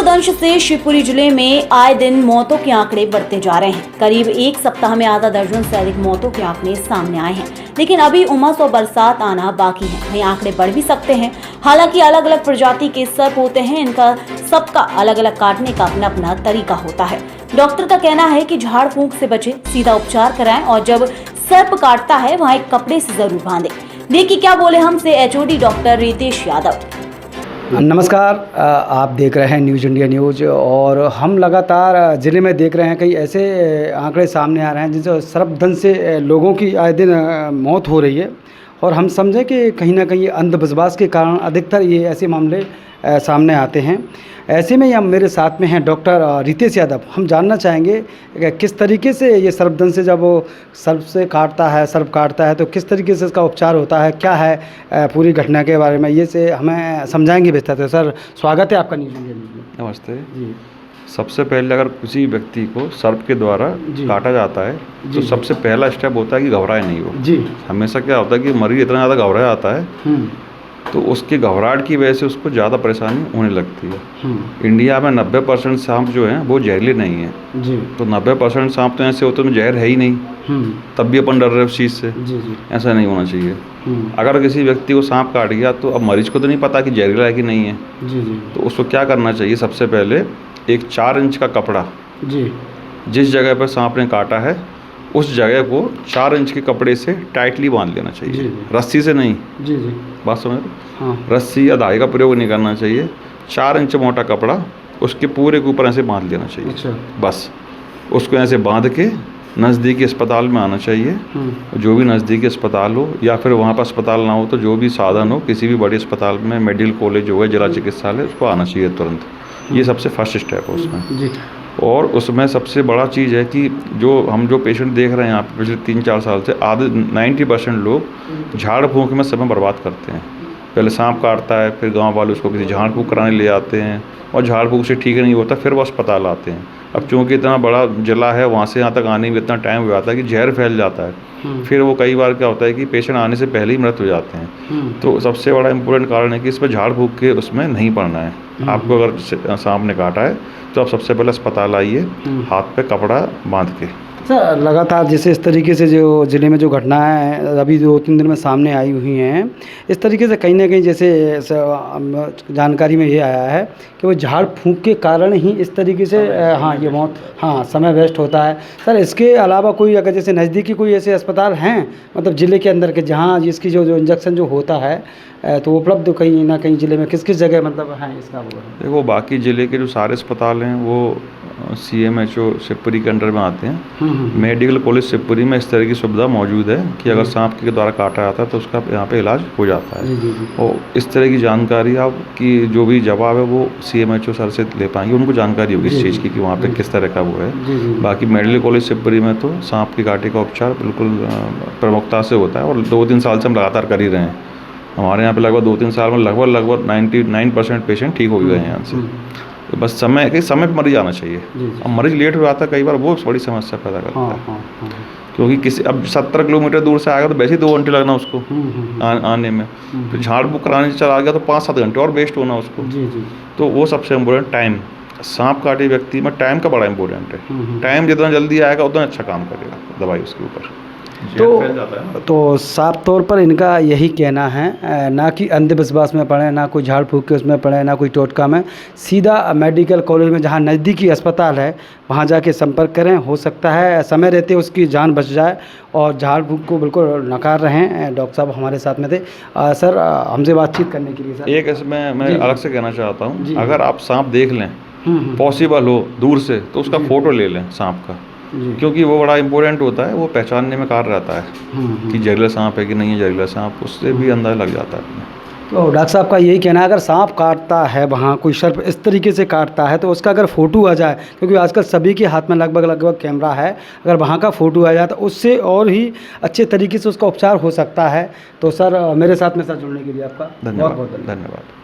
सर्पदंश से शिवपुरी जिले में आए दिन मौतों के आंकड़े बढ़ते जा रहे हैं। करीब एक सप्ताह में आधा दर्जन से अधिक मौतों के आंकड़े सामने आए हैं, लेकिन अभी उमस और बरसात आना बाकी है। वहीं आंकड़े बढ़ भी सकते हैं। हालांकि अलग अलग प्रजाति के सर्प होते हैं, इनका सबका अलग अलग काटने का अपना अपना तरीका होता है। डॉक्टर का कहना है कि झाड़ फूंक से बचे, सीधा उपचार कराएं और जब सर्प काटता है वहाँ एक कपड़े से जरूर बांधे। देखिए क्या बोले हमसे एचओडी डॉक्टर रितेश यादव। नमस्कार, आप देख रहे हैं न्यूज़ इंडिया न्यूज़ और हम लगातार ज़िले में देख रहे हैं कई ऐसे आंकड़े सामने आ रहे हैं जिनसे सर्पदंश से लोगों की आए दिन मौत हो रही है। और हम समझें कि कहीं ना कहीं अंधविश्वास के कारण अधिकतर ये ऐसे मामले सामने आते हैं। ऐसे में हम मेरे साथ में हैं डॉक्टर रितेश यादव। हम जानना चाहेंगे कि किस तरीके से ये सर्पदंश से जब वो सर्प काटता है तो किस तरीके से इसका उपचार होता है, क्या है पूरी घटना के बारे में, ये से हमें समझाएंगे विस्तार से। सर, स्वागत है आपका न्यूज़ इंडिया में। नमस्ते जी। सबसे पहले अगर किसी व्यक्ति को सर्प के द्वारा काटा जाता है तो सबसे पहला स्टेप होता है कि घबराए नहीं हो। जी। हमेशा क्या होता है कि मरीज इतना ज़्यादा घबरा जाता है तो उसकी घबराहट की वजह से उसको ज़्यादा परेशानी होने लगती है। इंडिया में 90% सांप जो हैं वो जहरीले नहीं हैं। जी। तो 90% सांप तो ऐसे होते हैं जहर है ही नहीं, तब भी अपन डर रहे उस चीज़ से। जी जी। ऐसा नहीं होना चाहिए। अगर किसी व्यक्ति को सांप काट गया तो अब मरीज को तो नहीं पता कि जहरीला है कि नहीं है। जी जी। तो उसको क्या करना चाहिए, सबसे पहले एक 4 इंच का कपड़ा, जी, जिस जगह पर सांप ने काटा है उस जगह को 4 इंच के कपड़े से टाइटली बांध लेना चाहिए। जी। रस्सी से नहीं। जी जी। बात समझ रहे? हाँ। रस्सी या धागे का प्रयोग नहीं करना चाहिए। 4 इंच मोटा कपड़ा उसके पूरे के ऊपर ऐसे बांध लेना चाहिए। अच्छा। बस उसको ऐसे बांध के नज़दीकी अस्पताल में आना चाहिए। जो भी नज़दीकी अस्पताल हो या फिर वहाँ पर अस्पताल ना हो तो जो भी साधन हो, किसी भी बड़े अस्पताल में, मेडिकल कॉलेज हो गया, जिला चिकित्सालय, उसको आना चाहिए तुरंत। ये सबसे फर्स्ट स्टेप है उसमें। जी। और उसमें सबसे बड़ा चीज़ है कि जो पेशेंट देख रहे हैं यहाँ पे पिछले 3-4 साल से, आधे 90% लोग झाड़ फूंक में समय बर्बाद करते हैं। पहले सांप काटता है, फिर गांव वाले उसको किसी झाड़ फूंक कराने ले आते हैं और झाड़ फूंक से ठीक नहीं होता, फिर वो अस्पताल आते हैं। अब चूँकि इतना बड़ा जिला है, वहाँ से यहाँ तक आने में इतना टाइम हो जाता है कि जहर फैल जाता है। फिर वो कई बार क्या होता है कि पेशेंट आने से पहले ही मृत हो जाते हैं। तो सबसे बड़ा इम्पोर्टेंट कारण है कि इस पर झाड़ फूंक के उसमें नहीं पड़ना है। आपको अगर सांप ने काटा है तो आप सबसे पहले अस्पताल आइए, हाथ पे कपड़ा बांध के। सर, लगातार जैसे इस तरीके से जो ज़िले में जो घटनाएं अभी 2-3 दिन में सामने आई हुई हैं, इस तरीके से कहीं ना कहीं जैसे जानकारी में ये आया है कि वो झाड़ फूंक के कारण ही इस तरीके से ये मौत, समय वेस्ट होता है। सर, इसके अलावा कोई अगर जैसे नज़दीकी कोई ऐसे अस्पताल हैं मतलब ज़िले के अंदर के जहाँ इसकी जो इंजेक्शन जो होता है तो उपलब्ध कहीं ना कहीं ज़िले में किस जगह मतलब है इसका? वो देखो, बाकी ज़िले के जो सारे अस्पताल हैं वो CMHO शिवपुरी के अंडर में आते हैं। मेडिकल कॉलेज शिवपुरी में इस तरह की सुविधा मौजूद है कि अगर सांप के द्वारा काटा जाता है तो उसका यहाँ पे इलाज हो जाता है। और इस तरह की जानकारी आपकी जो भी जवाब है वो CMHO सर से ले पाएंगे, उनको जानकारी होगी इस चीज़ की कि वहाँ पे किस तरह का वो है। बाकी मेडिकल कॉलेज शिवपुरी में तो सांप की काटे का उपचार बिल्कुल प्रमुखता से होता है और 2-3 साल से हम लगातार कर ही रहे हैं। हमारे यहाँ पे लगभग 2-3 साल में लगभग 99% पेशेंट ठीक हो गए हैं यहाँ से। तो बस समय पर मरीज आना चाहिए। अब मरीज लेट हो जाता है कई बार, वो बड़ी समस्या पैदा करता है। क्योंकि अब 70 किलोमीटर दूर से आएगा तो वैसे ही 2 घंटे लगना उसको आने में। फिर झाड़ फूंक कराने चला गया तो 5-7 घंटे और वेस्ट होना उसको। तो वो सबसे इम्पोर्टेंट टाइम, सांप काटे व्यक्ति में टाइम का बड़ा इम्पोर्टेंट है। टाइम जितना जल्दी आएगा उतना अच्छा काम करेगा दवाई उसके ऊपर। तो साफ तौर पर इनका यही कहना है, ना कि अंधविश्वास में पड़े, ना कोई झाड़ फूंक के उसमें पड़े, ना कोई टोटका में, सीधा मेडिकल कॉलेज में जहाँ नज़दीकी अस्पताल है वहाँ जाके संपर्क करें। हो सकता है समय रहते उसकी जान बच जाए। और झाड़ फूंक को बिल्कुल नकार रहे हैं। डॉक्टर साहब हमारे साथ में थे। सर, हमसे बातचीत करने के लिए सर एक इसमें मैं अलग से कहना चाहता हूँ, अगर आप सांप देख लें पॉसिबल हो दूर से तो उसका फ़ोटो ले लें सांप का, क्योंकि वो बड़ा इंपॉर्टेंट होता है। वो पहचानने में कार रहता है कि जहरीला सांप है कि नहीं है जहरीला सांप, उससे भी अंदाजा लग जाता है। तो डॉक्टर साहब का यही कहना है, अगर सांप काटता है, वहाँ कोई सर्प इस तरीके से काटता है तो उसका अगर फ़ोटो आ जाए, क्योंकि आजकल सभी के हाथ में लगभग कैमरा है, अगर वहाँ का फ़ोटो आ जाए तो उससे और ही अच्छे तरीके से उसका उपचार हो सकता है। तो सर, मेरे साथ में सर जुड़ने के लिए आपका बहुत बहुत धन्यवाद।